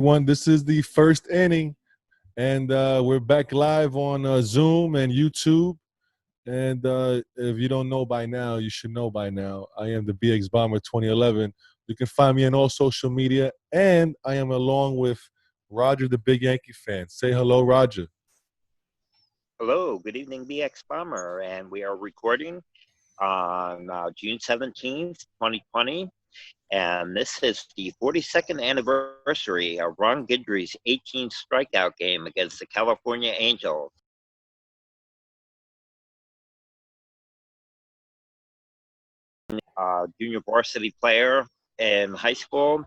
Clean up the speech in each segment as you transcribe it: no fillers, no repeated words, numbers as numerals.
One, this is the first inning, and we're back live on Zoom and YouTube. And if you don't know by now, you should know by now. I am the BX Bomber 2011. You can find me on all social media, and I am along with Roger, the big Yankee fan. Say hello, Roger. Hello, good evening, BX Bomber, and we are recording on June 17th, 2020, and this is the 42nd anniversary of Ron Guidry's 18th strikeout game against the California Angels. Junior varsity player in high school,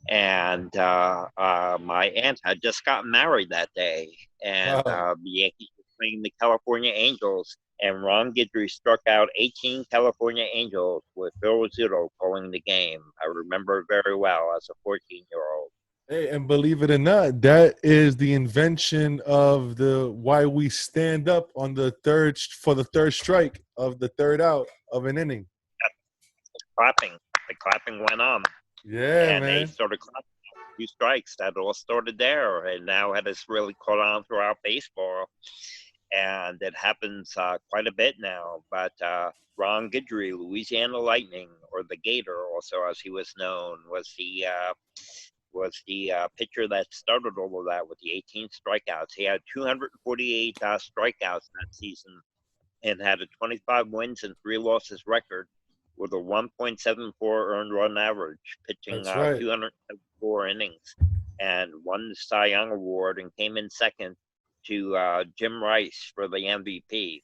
and my aunt had just gotten married that day, and Wow. the Yankees were playing the California Angels, and Ron Guidry struck out 18 California Angels with Phil Rizzuto calling the game. I remember it very well as a 14-year-old. Hey, and believe it or not, that is the invention of the why we stand up on the third strike of the third out of an inning. Clapping. The clapping went on, Yeah, and they man. started clapping out 2 strikes. That all started there, and now it has really caught on throughout baseball. And it happens quite a bit now. But Ron Guidry, Louisiana Lightning, or the Gator, also as he was known, was the pitcher that started all of that with the 18 strikeouts. He had 248 strikeouts that season and had a 25 wins and 3 losses record with a 1.74 earned run average, pitching That's right. 274 innings, and won the Cy Young Award and came in second to Jim Rice for the MVP.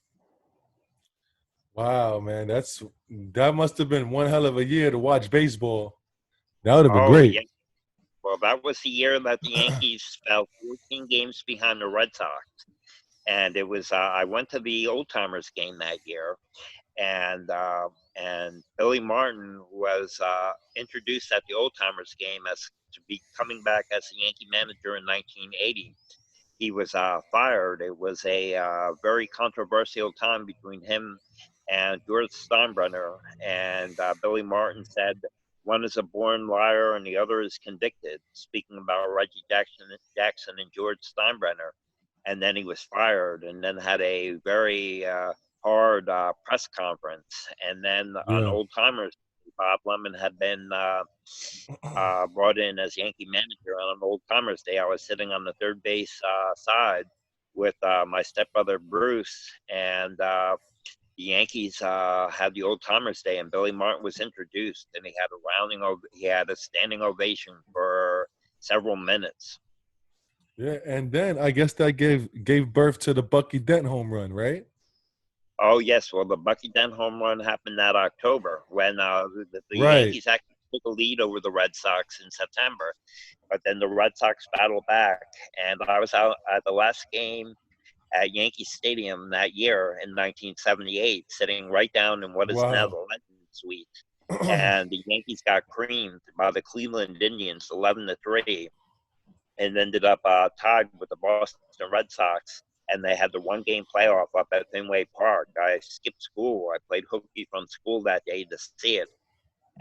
Wow, man. That must have been one hell of a year to watch baseball. That would have been Oh, great. yeah. Well, that was the year that the Yankees fell 14 games behind the Red Sox. And it was, I went to the Old Timers game that year, and Billy Martin was introduced at the Old Timers game as to be coming back as the Yankee manager in 1980. He was fired. It was a very controversial time between him and George Steinbrenner. And Billy Martin said, one is a born liar and the other is convicted, speaking about Reggie Jackson and George Steinbrenner. And then he was fired and then had a very hard press conference. And then on Yeah. Old Timers, Bob Lemon had been brought in as Yankee manager. On an Old Timers Day, I was sitting on the third base side with my stepbrother Bruce, and the Yankees had the Old Timers Day, and Billy Martin was introduced, and he had a standing ovation for several minutes. Yeah, and then I guess that gave birth to the Bucky Dent home run, right? Oh yes, well the Bucky Dent home run happened that October when the Right. Yankees actually took a lead over the Red Sox in September, but then the Red Sox battled back, and I was out at the last game at Yankee Stadium that year in 1978, sitting right down in what is now the Wow. Legend Suite, and the Yankees got creamed by the Cleveland Indians 11-3, and ended up tied with the Boston Red Sox. And they had the one-game playoff up at Fenway Park. I skipped school. I played hooky from school that day to see it.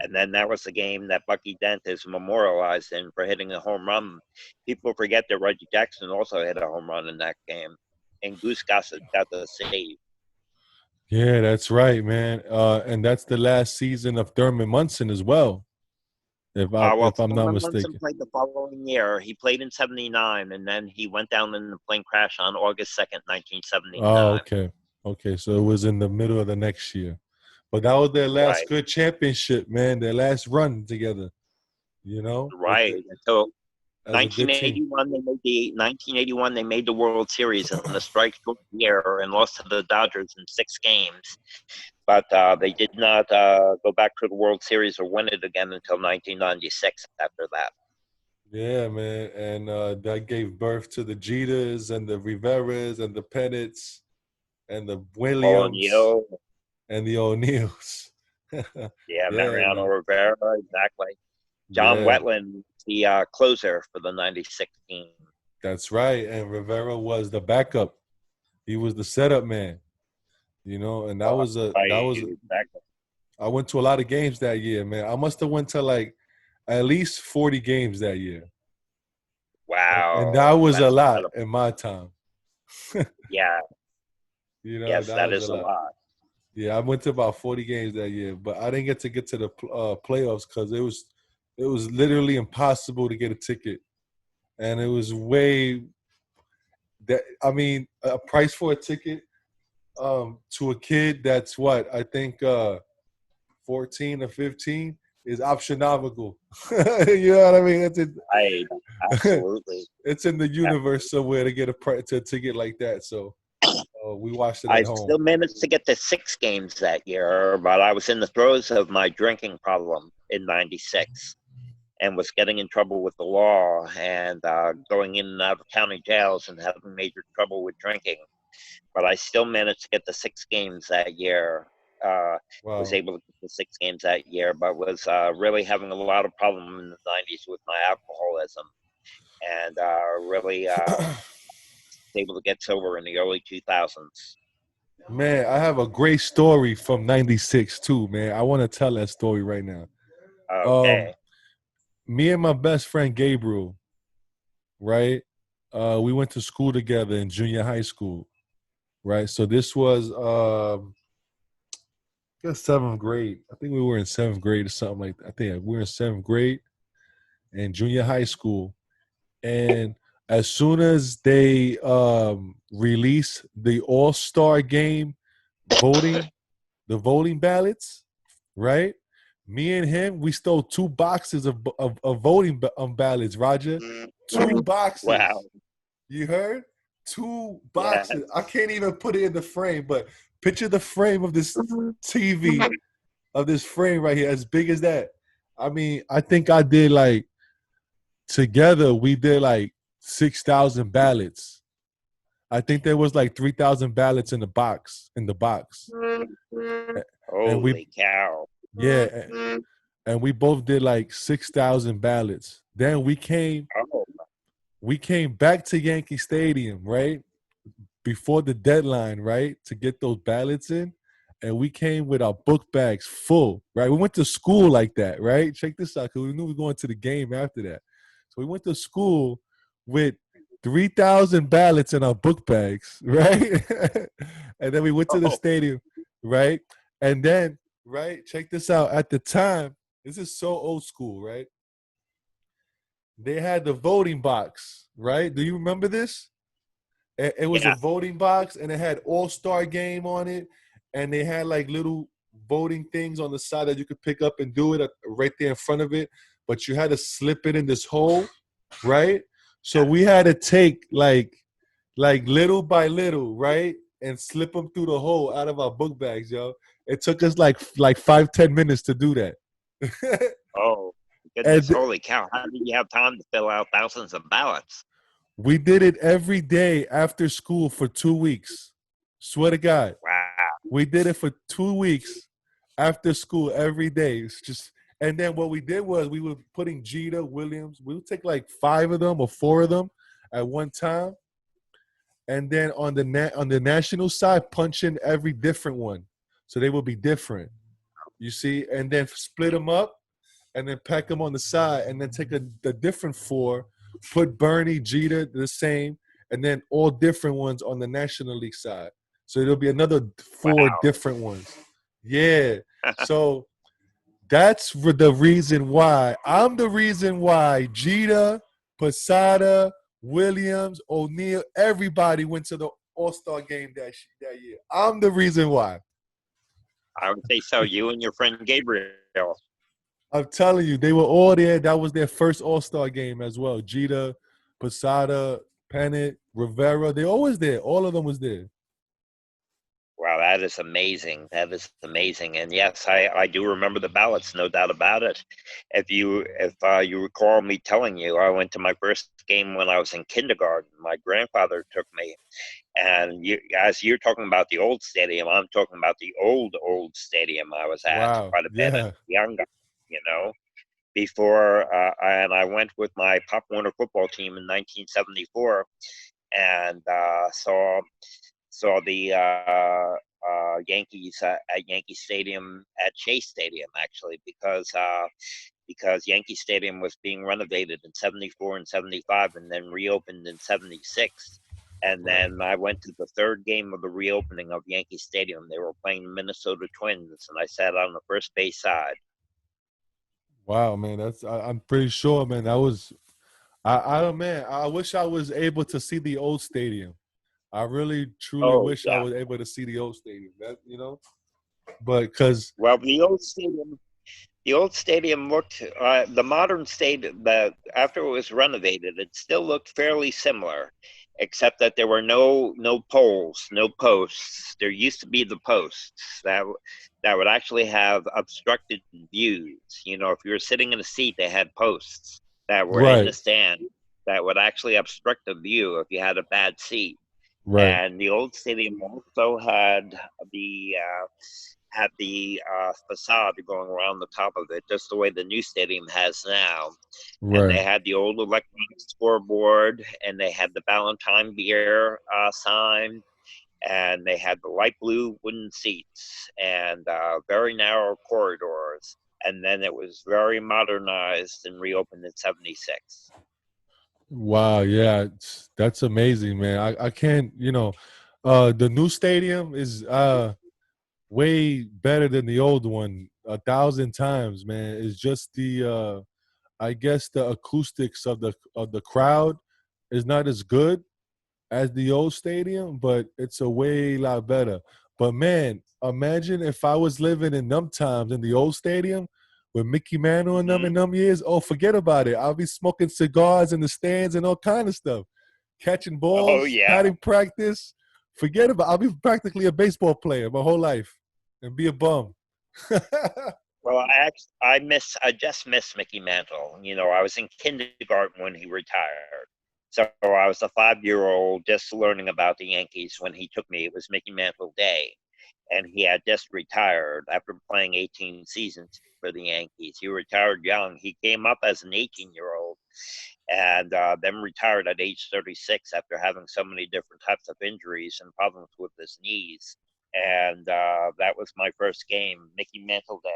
And then that was the game that Bucky Dent is memorialized in for hitting a home run. People forget that Reggie Jackson also hit a home run in that game, and Goose got the save. Yeah, that's right, man. And that's the last season of Thurman Munson as well, Well, if I'm not Thurman Munson mistaken. played the following year. He played in '79, and then he went down in the plane crash on August 2nd, Oh, 1979. okay. Okay, so it was in the middle of the next year. But that was their last Right, good championship, man. Their last run together, right. Until as a good team. 1981 they made the World Series in the strike short year and lost to the Dodgers in 6 games. But they did not go back to the World Series or win it again until 1996 after that. Yeah, man. And that gave birth to the Jeters and the Riveras and the Pettits and the Williams O'Neill, and the O'Neills. yeah, Yeah, Mariano man. Rivera, exactly. John Yeah, Wetland, the closer for the '96 team. that's right. And Rivera was the backup. He was the setup man, and Right, exactly. I went to a lot of games that year, man. I must have went to like at least 40 games that year. And that Oh, was a that's lot incredible. in my time. Yeah. That Yes, that was a is a lot. lot. Yeah, I went to about 40 games that year, but I didn't get to the playoffs because it was literally impossible to get a ticket, and it was way that I mean a price for a ticket to a kid that's what I think 14 or 15 is optionable. You know what I mean? Right. Absolutely. It's in the Yeah. universe somewhere to get a ticket like that. So we watched it I at home. still managed to get to 6 games that year, but I was in the throes of my drinking problem in '96 and was getting in trouble with the law and going in and out of county jails and having major trouble with drinking. But I still managed to get the 6 games that year. Uh, was Wow. able to get the 6 games that year, but was really having a lot of problem in the '90s with my alcoholism, and really able to get sober in the early 2000s. Man, I have a great story from '96 too, man. I want to tell that story right now. Um, Okay. Me and my best friend Gabriel, right? We went to school together in junior high school, right? So this was I guess seventh grade. I think we were in seventh grade or something like that. I think we were in seventh grade in junior high school. And as soon as they release the All-Star game voting, the voting ballots, right? Me and him, we stole 2 boxes of voting ballots, Roger. 2 boxes. Wow. You heard? Two boxes. I Yes. can't even put it in the frame, but picture the frame of this TV, of this frame right here, as big as that. I mean, I think I did like together, we did like 6,000 ballots. I think there was like 3,000 ballots in the box, and we, Holy cow. yeah, and we both did like 6,000 ballots. Then Oh, we came back to Yankee Stadium, right? Before the deadline, right? To get those ballots in. And we came with our book bags full, right? We went to school like that, right? Check this out, because we knew we were going to the game after that. So we went to school with 3,000 ballots in our book bags, right? And then we went to the oh, stadium, right? And then, right, check this out. At the time, this is so old school, right? They had the voting box, right? Do you remember this? It was a yeah. voting box and it had All-Star game on it. And they had like little voting things on the side that you could pick up and do it right there in front of it. But you had to slip it in this hole, right? So we had to take like little by little, right? And slip them through the hole out of our book bags, yo. It took us like 5-10 minutes to do that. Oh, goodness. And Holy cow. How did you have time to fill out thousands of ballots? we did it every day after school for 2 weeks. Swear to God. Wow. We did it for 2 weeks after school every day. It's just, and then what we did was we were putting Jeter, Williams. We would take like 5 of them or 4 of them at one time, and then on the national side, punch in every different one, so they will be different. You see, and then split them up, and then pack them on the side, and then take the different 4, put Bernie, Jeter the same, and then all different ones on the National League side. So it'll be another 4 Wow. different ones. Yeah. So that's the reason why. I'm the reason why Jeter, Posada, Williams, O'Neal, everybody went to the All-Star game that year. I'm the reason why. I would say so. You and your friend Gabriel. I'm telling you, they were all there. That was their first All-Star game as well. Jeter, Posada, Pennant, Rivera, they always there. All of them was there. Wow, that is amazing. That is amazing. And yes, I do remember the ballots, no doubt about it. If you recall me telling you, I went to my first game when I was in kindergarten. My grandfather took me, and as you're talking about the old stadium, I'm talking about the old stadium I was at Wow. quite a bit Yeah. younger, you know. Before and I went with my Pop Warner football team in 1974, and saw the Yankees at Yankee Stadium at Chase Stadium, actually, because because Yankee Stadium was being renovated in 74 and 75 and then reopened in 76. And Right. then I went to the third game of the reopening of Yankee Stadium. They were playing Minnesota Twins, and I sat on the first base side. Wow, man. I'm pretty sure, man. That was I man. I wish I was able to see the old stadium. I really truly Oh, wish I yeah. was able to see the old stadium. But because Well, the old stadium looked, the modern stadium, after it was renovated, it still looked fairly similar, except that there were no poles, no posts. There used to be the posts that would actually have obstructed views. You know, if you were sitting in a seat, they had posts that were in the right, stand that would actually obstruct the view if you had a bad seat. right, And the old stadium also the uh, had the facade going around the top of it, just the way the new stadium has now. And right, they had the old electronic scoreboard, and they had the Valentine beer sign, and they had the light blue wooden seats, and very narrow corridors. And then it was very modernized and reopened in 76. wow, yeah, that's amazing, man. I can't, the new stadium is way better than the old one 1,000 times, man. It's just I guess the acoustics of the crowd is not as good as the old stadium, but it's a way lot better. But man, imagine if I was living in them times in the old stadium with Mickey Mantle and them Mm-hmm. in them years. Oh, forget about it. I'll be smoking cigars in the stands and all kind of stuff, catching Oh, balls, yeah. batting practice. Forget about. I'll be practically a baseball player my whole life and be a bum. Well, I just miss Mickey Mantle. You know, I was in kindergarten when he retired. So I was a 5 year old just learning about the Yankees when he took me. It was Mickey Mantle Day. And he had just retired after playing 18 seasons for the Yankees. He retired young. He came up as an 18-year-old and then retired at age 36 after having so many different types of injuries and problems with his knees. And that was my first game, Mickey Mantle Day.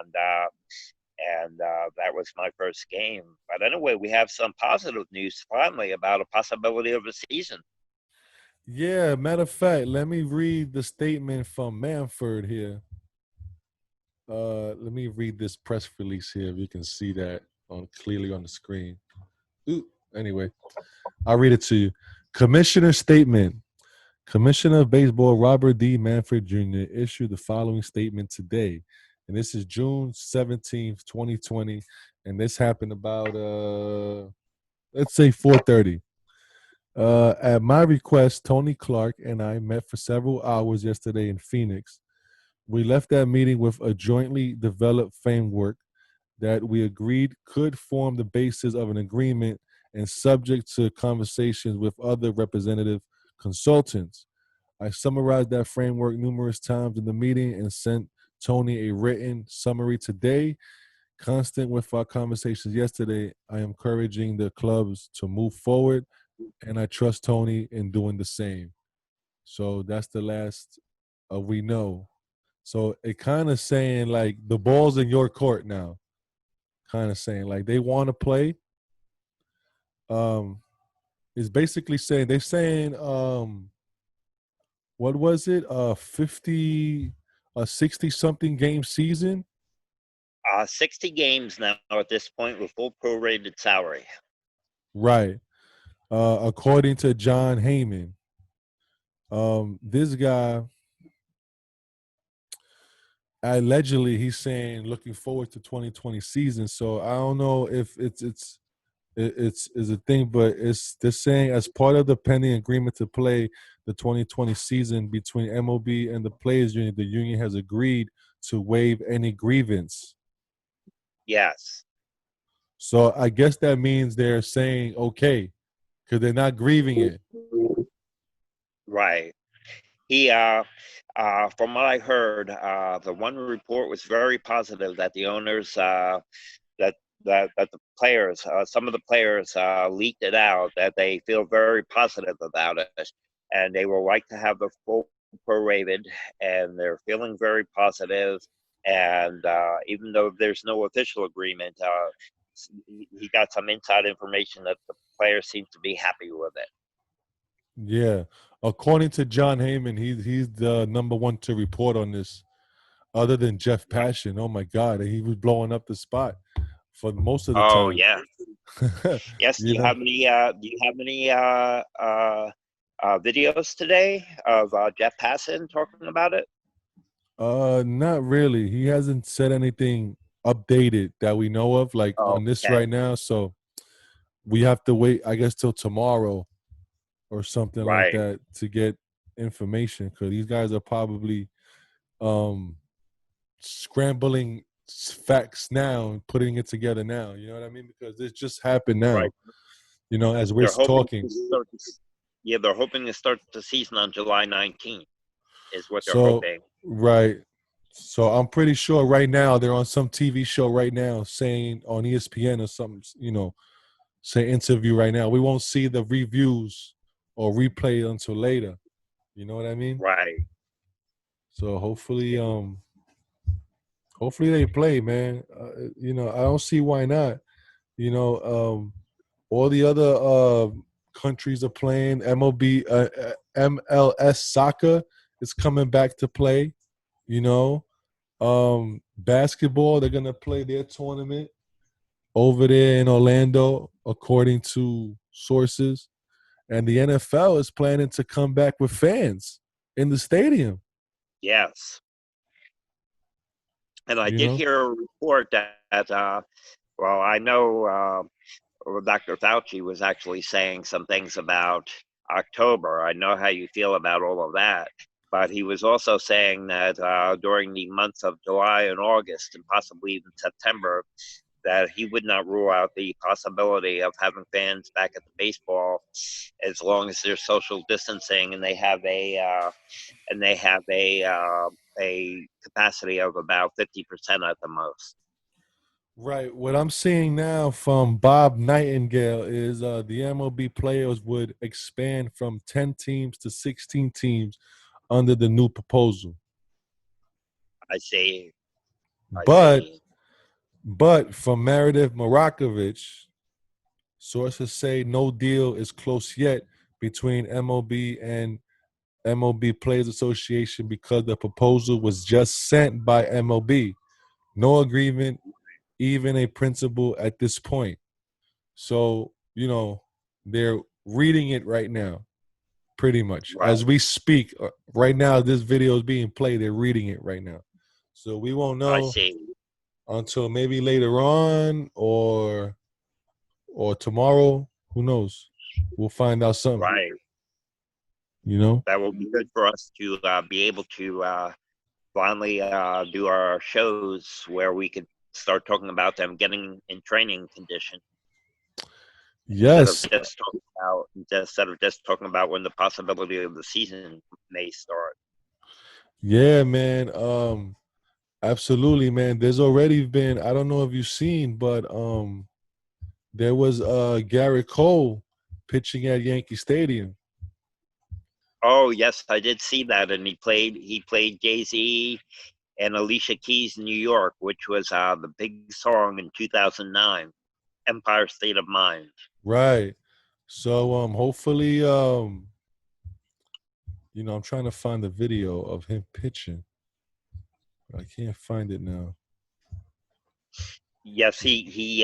And that was my first game. But anyway, we have some positive news finally about a possibility of a season. Yeah, matter of fact, let me read the statement from Manfred here. Let me read this press release here. If you can see that on clearly on the screen. Ooh, anyway, I'll read it to you. Commissioner statement. Commissioner of Baseball Robert D. Manfred Jr. issued the following statement today. And this is June 17th, 2020. And this happened about let's say 4:30. At my request, Tony Clark and I met for several hours yesterday in Phoenix. We left that meeting with a jointly developed framework that we agreed could form the basis of an agreement and subject to conversations with other representative consultants. I summarized that framework numerous times in the meeting and sent Tony a written summary today. Constant with our conversations yesterday, I am encouraging the clubs to move forward, and I trust Tony in doing the same. So that's the last we know. So it kind of saying like the ball's in your court now. Kind of saying like they want to play. Um, is basically saying they're saying what was it? 50 a 60 something game season. 60 games now at this point with full prorated salary. Right. According to John Heyman. This guy allegedly he's saying looking forward to 2020 season. So I don't know if it's is a thing, but it's they're saying as part of the pending agreement to play the 2020 season between MLB and the Players Union, the union has agreed to waive any grievance. Yes, So I guess that means they're saying okay because they're not grieving it. right. He, from what I heard, the one report was very positive that the owners, that that the players, some of the players, leaked it out that they feel very positive about it, and they will like to have the full prorated, and they're feeling very positive. And even though there's no official agreement, he got some inside information that the players seem to be happy with it. Yeah. According to John Heyman, he's the number one to report on this, other than Jeff Passan. Oh my God, he was blowing up the spot for most of the Oh time. yeah, yes. Do You you know, have any? Do you have any videos today of Jeff Passan talking about it? not really. He hasn't said anything updated that we know of, like Oh, on this okay, right now. So we have to wait, I guess, till tomorrow or something like right, that to get information, because these guys are probably um scrambling facts now and putting it together now. You know what I mean? Because this just happened now. right. You know, as we're They're hoping talking. to start. Yeah, they're hoping to start the season on July 19th. Is what they're So hoping. right. So I'm pretty sure right now they're on some TV show right now saying on ESPN or something. You know, say interview right now. We won't see the reviews or replay until later. You know what I mean? Right. So hopefully they play, man. You know, I don't see why not. You know, all the other countries are playing. MLS soccer is coming back to play. You know, basketball, they're gonna play their tournament over there in Orlando, according to sources. And the NFL is planning to come back with fans in the stadium. Yes. And I You did know, hear a report that well, I know Dr. Fauci was actually saying some things about October. I know how you feel about all of that. But he was also saying that during the months of July and August, and possibly even September, that he would not rule out the possibility of having fans back at the baseball as long as there's social distancing and they have a capacity of about 50% at the most. right? What I'm seeing now from Bob Nightingale is the MLB players would expand from 10 teams to 16 teams under the new proposal. I see. I But see. from Meredith Marakovich, sources say no deal is close yet between MLB and MLB Players Association because the proposal was just sent by MLB. No agreement, even a principle at this point. So, you know, they're reading it right now, pretty much. As Right. we speak, right now, this video is being played. They're reading it right now. So we won't I know see. until maybe later on or tomorrow. Who knows? We'll find out something, Right. you know? That will be good for us to be able to finally do our shows where we could start talking about them getting in training condition Yes. instead of just talking about when the possibility of the season may start. Yeah, man. Absolutely, man. There's already been, I don't know if you've seen, but there was Garrett Cole pitching at Yankee Stadium. Oh yes, I did see that, and he played Jay Z and Alicia Keys' New York, which was the big song in 2009, Empire State of Mind. Right. So hopefully you know, I'm trying to find the video of him pitching. I can't find it now. Yes, he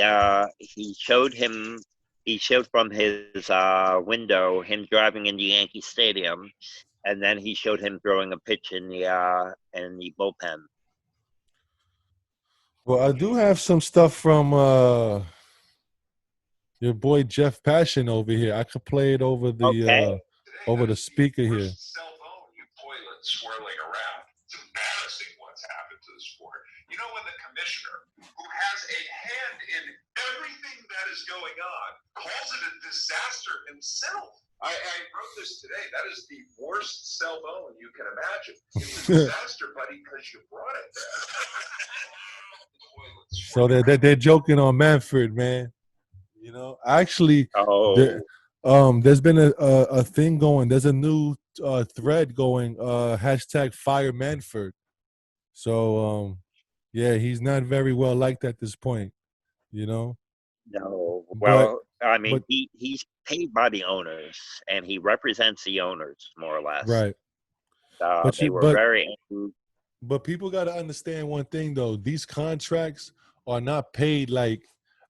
showed him. He showed from his window him driving into Yankee Stadium, and then he showed him throwing a pitch in the bullpen. Well, I do have some stuff from your boy Jeff Passion over here. I could play it Okay. over the speaker here. Cell phone, you toilet swirling around. It's embarrassing what's happened to the sport. You know, when the commissioner, who has a hand in everything that is going on, calls it a disaster himself. I wrote this today. That is the worst cell phone you can imagine. It's a disaster, buddy, because you brought it there. So they're joking on Manfred, man. You know, actually, Oh, there's been a thing going. There's a new thread going. Hashtag Fire Manfred. So Yeah, he's not very well liked at this point, you know. No, But well, I mean, but he's paid by the owners, and he represents the owners more or less. right. But They you were but very angry. but people got to understand one thing though. These contracts are not paid like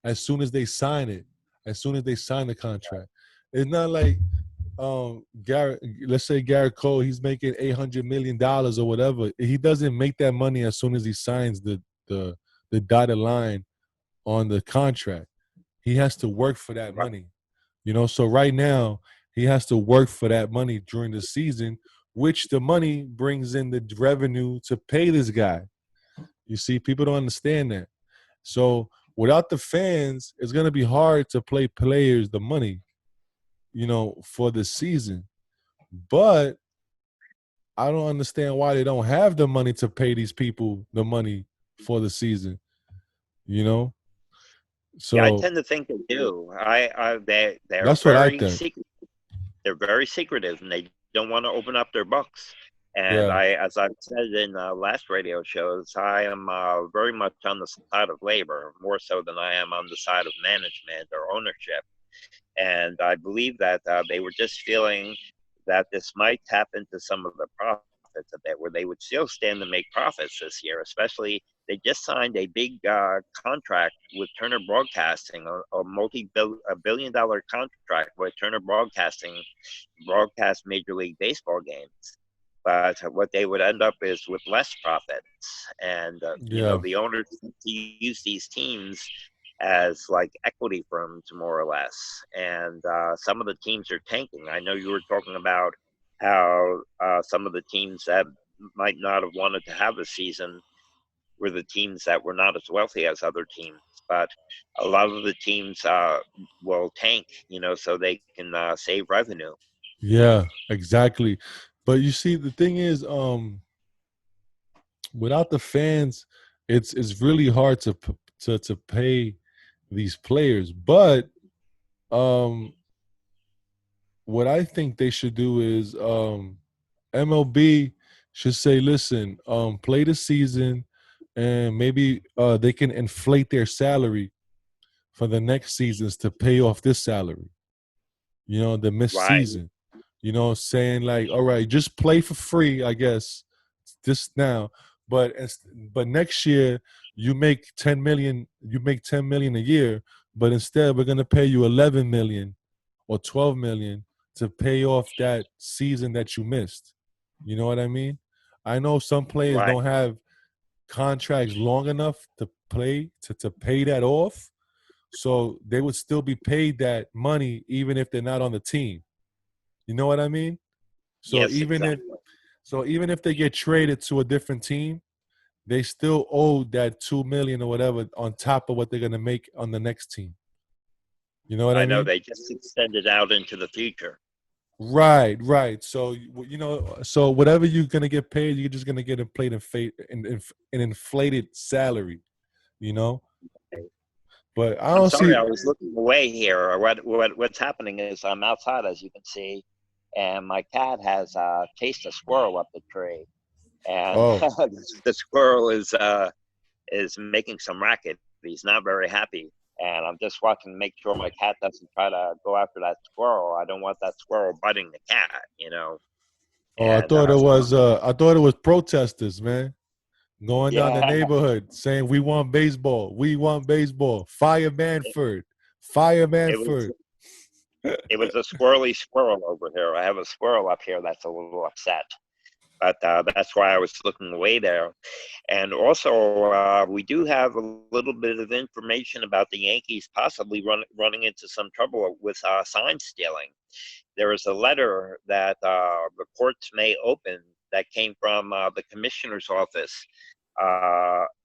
as soon as they sign it. As soon as they sign the contract, it's not like Garrett. Let's say Garrett Cole, he's making $800 million or whatever. He doesn't make that money as soon as he signs the the dotted line on the contract. He has to work for that Right, money. You know, so right now he has to work for that money during the season, which the money brings in the revenue to pay this guy. You see, people don't understand that. So without the fans, it's gonna be hard to play players the money, you know, for the season. But I don't understand why they don't have the money to pay these people the money for the season, you know? yeah, I So tend to think they do. They're that's what I very think. secret. They're very secretive, and they don't want to open up their books. And Yeah. as I've said in last radio shows, I am very much on the side of labor, more so than I am on the side of management or ownership. And I believe that they were just feeling that this might tap into some of the profits a bit, where they would still stand to make profits this year. Especially, they just signed a big contract with Turner Broadcasting, a multi-billion-dollar contract with Turner Broadcasting, broadcast Major League Baseball games. But what they would end up is with less profits, and Yeah. the owners use these teams as like equity firms more or less, and some of the teams are tanking. I know you were talking about how some of the teams that might not have wanted to have a season were the teams that were not as wealthy as other teams, but a lot of the teams will tank, so they can save revenue. Yeah, exactly. But you see, the thing is, without the fans, it's really hard to pay these players. But um, what I think they should do is MLB should say, listen, play the season, and maybe they can inflate their salary for the next seasons to pay off this salary. You know, the missed Right, season. You know, saying like, all right, just play for free, I guess, this now, but but next year you make 10 million, you make 10 million a year, but instead we're gonna pay you 11 million or 12 million to pay off that season that you missed. You know what I mean? I know some players right. don't have contracts long enough to play to pay that off, so they would still be paid that money even if they're not on the team. You know what I mean? So Yes, even if exactly. even if they get traded to a different team, they still owe that 2 million or whatever on top of what they're gonna make on the next team. You know what I I know mean? they just extended out into the future. Right, right. So you know, so whatever you're gonna get paid, you're just gonna get a plate an inflated salary. You know, but I I'm don't sorry, see. I was looking away here. What's happening is I'm outside, as you can see, and my cat has chased a squirrel up the tree, and Oh, the squirrel is making some racket. He's not very happy, and I'm just watching to make sure my cat doesn't try to go after that squirrel. I don't want that squirrel biting the cat. oh, I And thought it so was. I thought it was protesters, man, going down the yeah, neighborhood saying, "We want baseball. We want baseball. Fire Manfred. Fire it was Manfred." it was a squirrely squirrel over here. I have a squirrel up here that's a little upset. But that's why I was looking away there. And also, we do have a little bit of information about the Yankees possibly running into some trouble with sign stealing. There is a letter that the courts may open that came from the commissioner's office,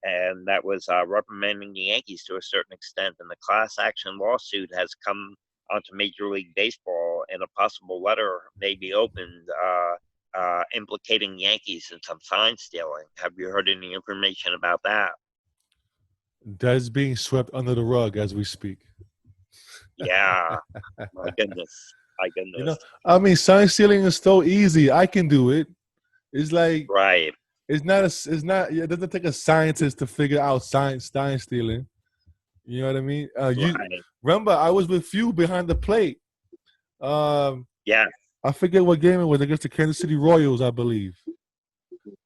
and that was reprimanding the Yankees to a certain extent. And the class action lawsuit has come onto Major League Baseball, and a possible letter may be opened implicating Yankees in some sign stealing. Have you heard any information about that? That's being swept under the rug as we speak. Yeah, my goodness, my You know, goodness. I mean, sign stealing is so easy. I can do it. It's like Right. it's not. It doesn't take a scientist to figure out sign stealing. You know what I mean? You Right. remember I was with you behind the plate. Um, Yeah. I forget what game it was against the Kansas City Royals, I believe.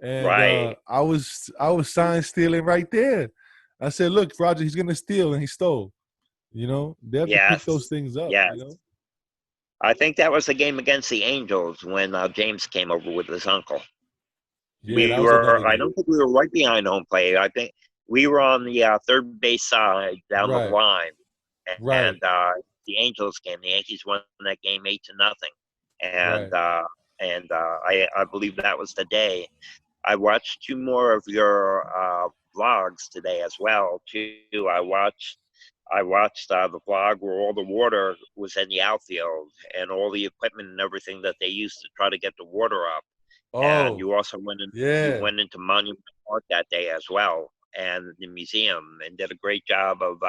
And Right. I was sign stealing right there. I said, "Look, Roger, he's gonna steal," and he stole. You know, they have to pick those Yes. things up. You Yes. know, I think that was the game against the Angels when James came over with his uncle. yeah, that was another I game. don't think we were right behind home plate. I think we were on the third base side down the Right, line. right, And the Angels game, the Yankees won that game 8-0. And, right. I believe that was the day. I watched two more of your vlogs today as well, too. I watched the vlog where all the water was in the outfield and all the equipment and everything that they used to try to get the water up. And Oh, you also went in. You yeah. went into Monument Park that day as well, and the museum, and did a great job of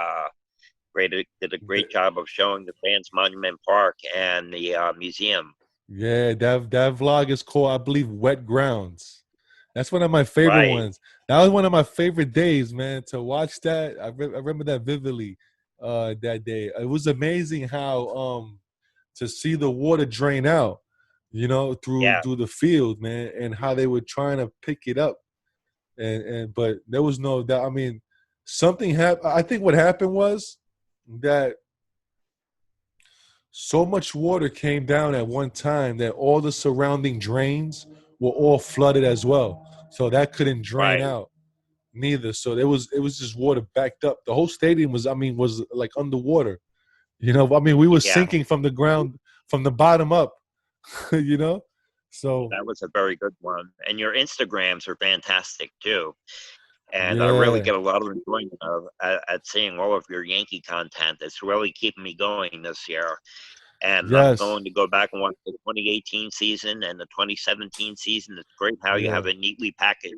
Th- showing the fans Monument Park and the museum. Yeah, that vlog is called, I believe, Wet Grounds. That's one of my favorite Right. ones. That was one of my favorite days, man, to watch that. I remember that vividly. That day, it was amazing how to see the water drain out, you know, through Yeah. through the field, man, and how they were trying to pick it up, and but there was no doubt. I mean, something happened. I think what happened was that so much water came down at one time that all the surrounding drains were all flooded as well. So that couldn't drain Right. out neither. So it was just water backed up. The whole stadium was like underwater. You know, I mean, we were Yeah. sinking from the ground from the bottom up, you know? So That was a very good one. And your Instagrams are fantastic too. And I really yeah. get a lot of enjoyment at seeing all of your Yankee content. It's really keeping me going this year. And I'm Yes. going to go back and watch the 2018 season and the 2017 season. It's great how you Yeah. have it neatly packaged.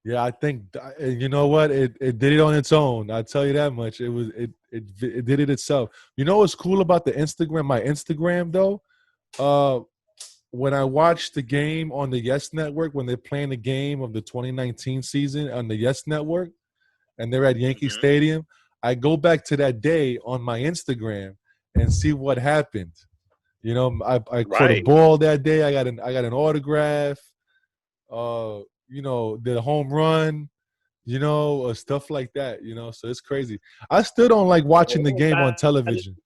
Yeah, I think you know what? It did it on its own. I'll tell you that much. It did it itself. You know what's cool about the Instagram, my Instagram though? When I watched the game on the Yes Network, when they're playing the game of the 2019 season on the Yes Network, and they're at Yankee Hmm. Stadium, I go back to that day on my Instagram and see what happened. You know, I caught a Right. ball that day. I got an autograph. Uh, did a home run. Stuff like that. So it's crazy. I still don't like watching the All of game on that, television.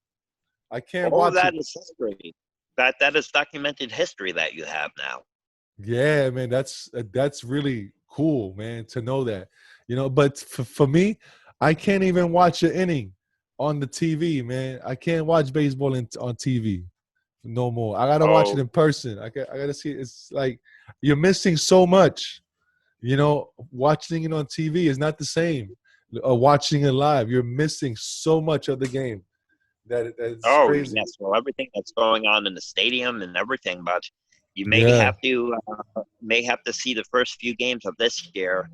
I can't all of watch it. that is history. That is documented history that you have now. Yeah, man, that's really cool, man, to know that. But for me, I can't even watch an inning on the TV, man. I can't watch baseball on TV no more. I gotta watch it Oh, in person. I gotta see it. It's like you're missing so much. Watching it on TV is not the same. Watching it live, you're missing so much of the game that's oh crazy. yes. Well, everything that's going on in the stadium and everything, but you Yeah, may have to see the first few games of this year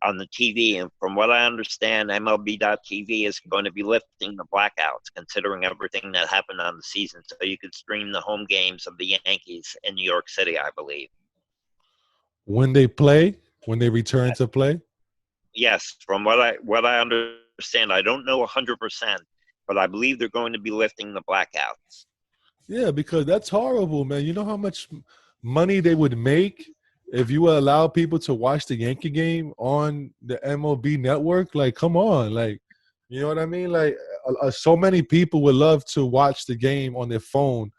on the TV. And from what I understand, MLB.TV is going to be lifting the blackouts, considering everything that happened on the season, so you could stream the home games of the Yankees in New York City, I believe. when they return to play. Yes, from what I understand, I don't know 100%, but I believe they're going to be lifting the blackouts. Yeah, because that's horrible, man. You know how much money they would make if you would allow people to watch the Yankee game on the MLB network? Like, come on. Like, you know what I mean? Like, so many people would love to watch the game on their phone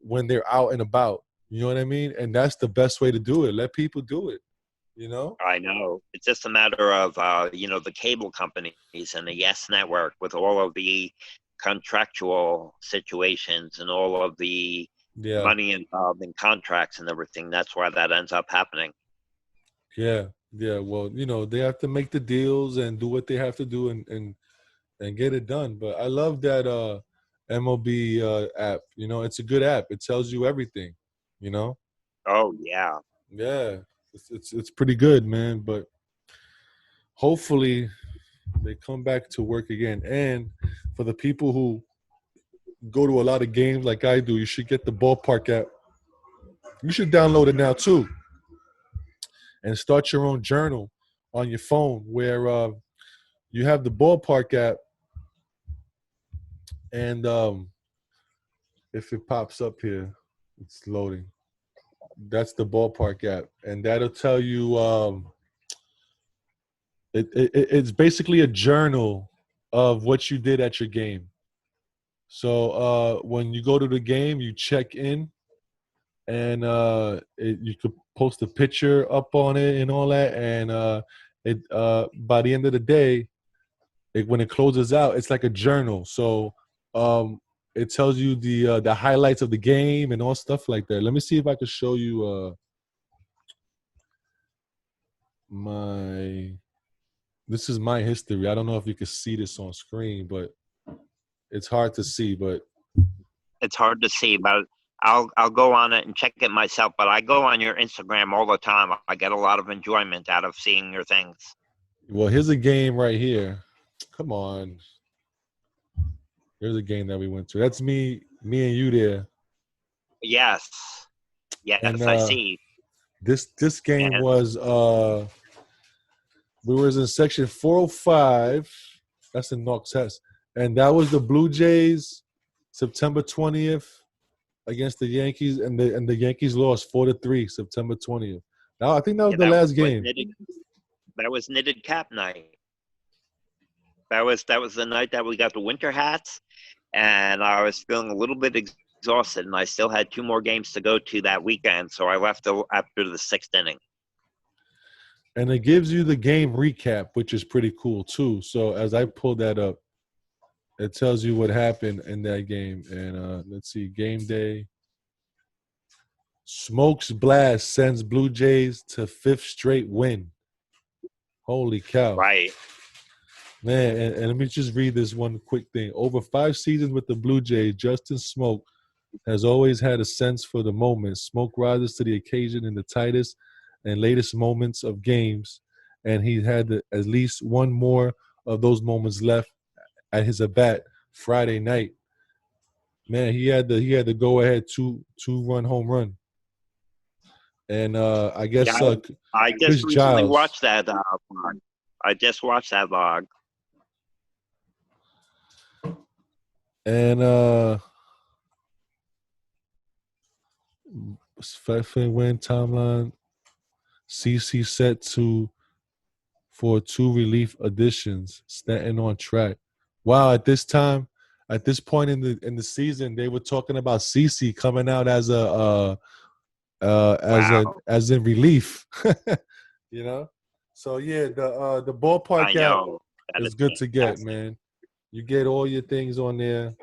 when they're out and about. You know what I mean? And that's the best way to do it. Let people do it, you know? I know. It's just a matter of the cable companies and the Yes Network with all of the contractual situations and all of the Yeah. money involved in contracts and everything. That's why that ends up happening. Yeah. Yeah. Well, they have to make the deals and do what they have to do and get it done. But I love that MLB app. It's a good app. It tells you everything. You know. Oh yeah. Yeah, it's pretty good, man. But hopefully they come back to work again. And for the people who go to a lot of games like I do, you should get the Ballpark app. You should download it now too. and start your own journal on your phone where you have the Ballpark app, and if it pops up here, it's loading. That's the Ballpark app, and that'll tell you. It's basically a journal of what you did at your game. So when you go to the game, you check in, and you could post a picture up on it and all that. And by the end of the day, when it closes out, it's like a journal. So it tells you the highlights of the game and all stuff like that. Let me see if I can show you this is my history. I don't know if you can see this on screen, but it's hard to see. But It's hard to see, but I'll go on it and check it myself. But I go on your Instagram all the time. I get a lot of enjoyment out of seeing your things. well, here's a game right here. Come on. Here's a game that we went to. That's me and you there. Yes, And I see. this game And was we was in section 405. That's in Knox, and that was the Blue Jays, September 20th against the Yankees, and the Yankees lost 4-3, September 20th. Now I think that was the last game. That was knitted cap night. That was the night that we got the winter hats, and I was feeling a little bit exhausted, and I still had 2 more games to go to that weekend, so I left after the 6th inning. And it gives you the game recap, which is pretty cool too. So as I pull that up, it tells you what happened in that game. And let's see, game day. Smoak's blast sends Blue Jays to 5th straight win. Holy cow. Right. Man, and let me just read this one quick thing. Over 5 seasons with the Blue Jays, Justin Smoak has always had a sense for the moment. Smoak rises to the occasion in the tightest and latest moments of games, and he had at least one more of those moments left at his at-bat Friday night. Man, he had the go-ahead two-run home run. And I guess I just recently watched that vlog. I just watched that vlog. And win timeline. CC set for 2 relief additions. Stanton on track. Wow, at this point in the season, they were talking about CC coming out as as in relief. You know? So yeah, the Ballpark app is good to get, man. You get all your things on there.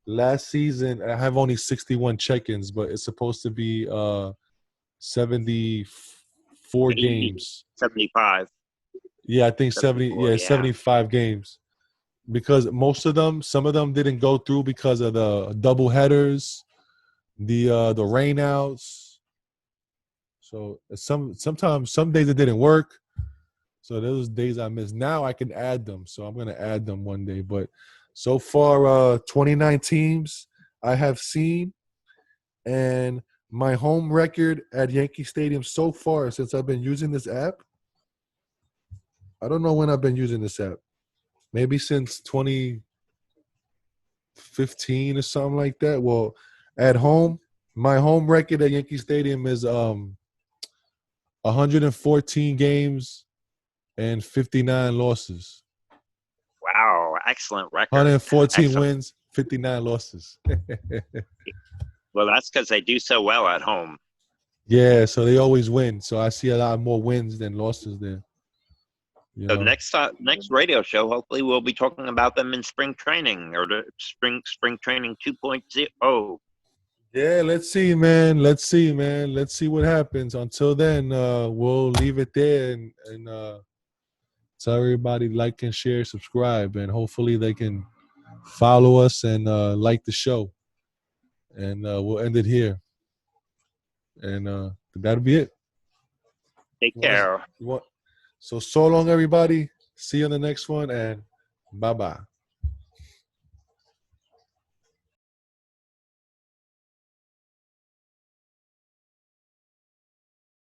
Last season, I have only 61 check-ins, but it's supposed to be 74 games. 75. Yeah, I think 70. Yeah, 75 games. Because some of them didn't go through because of the double headers, the rainouts. So sometimes some days it didn't work. So those days I missed. Now I can add them. So I'm gonna add them one day. But so far, 29 teams I have seen, and my home record at Yankee Stadium so far since I've been using this app. I don't know when I've been using this app. Maybe since 2015 or something like that. Well, at home, my home record at Yankee Stadium is 114 games and 59 losses. Wow, excellent record. 114 wins, 59 losses. Well, that's because they do so well at home. Yeah, so they always win. So I see a lot more wins than losses there. So next radio show, hopefully we'll be talking about them in spring training or the spring training 2.0. Yeah, let's see, man. Let's see what happens. Until then, we'll leave it there and tell everybody like and share, subscribe, and hopefully they can follow us and like the show. And we'll end it here. And that'll be it. Take care. So long, everybody. See you on the next one, and bye-bye.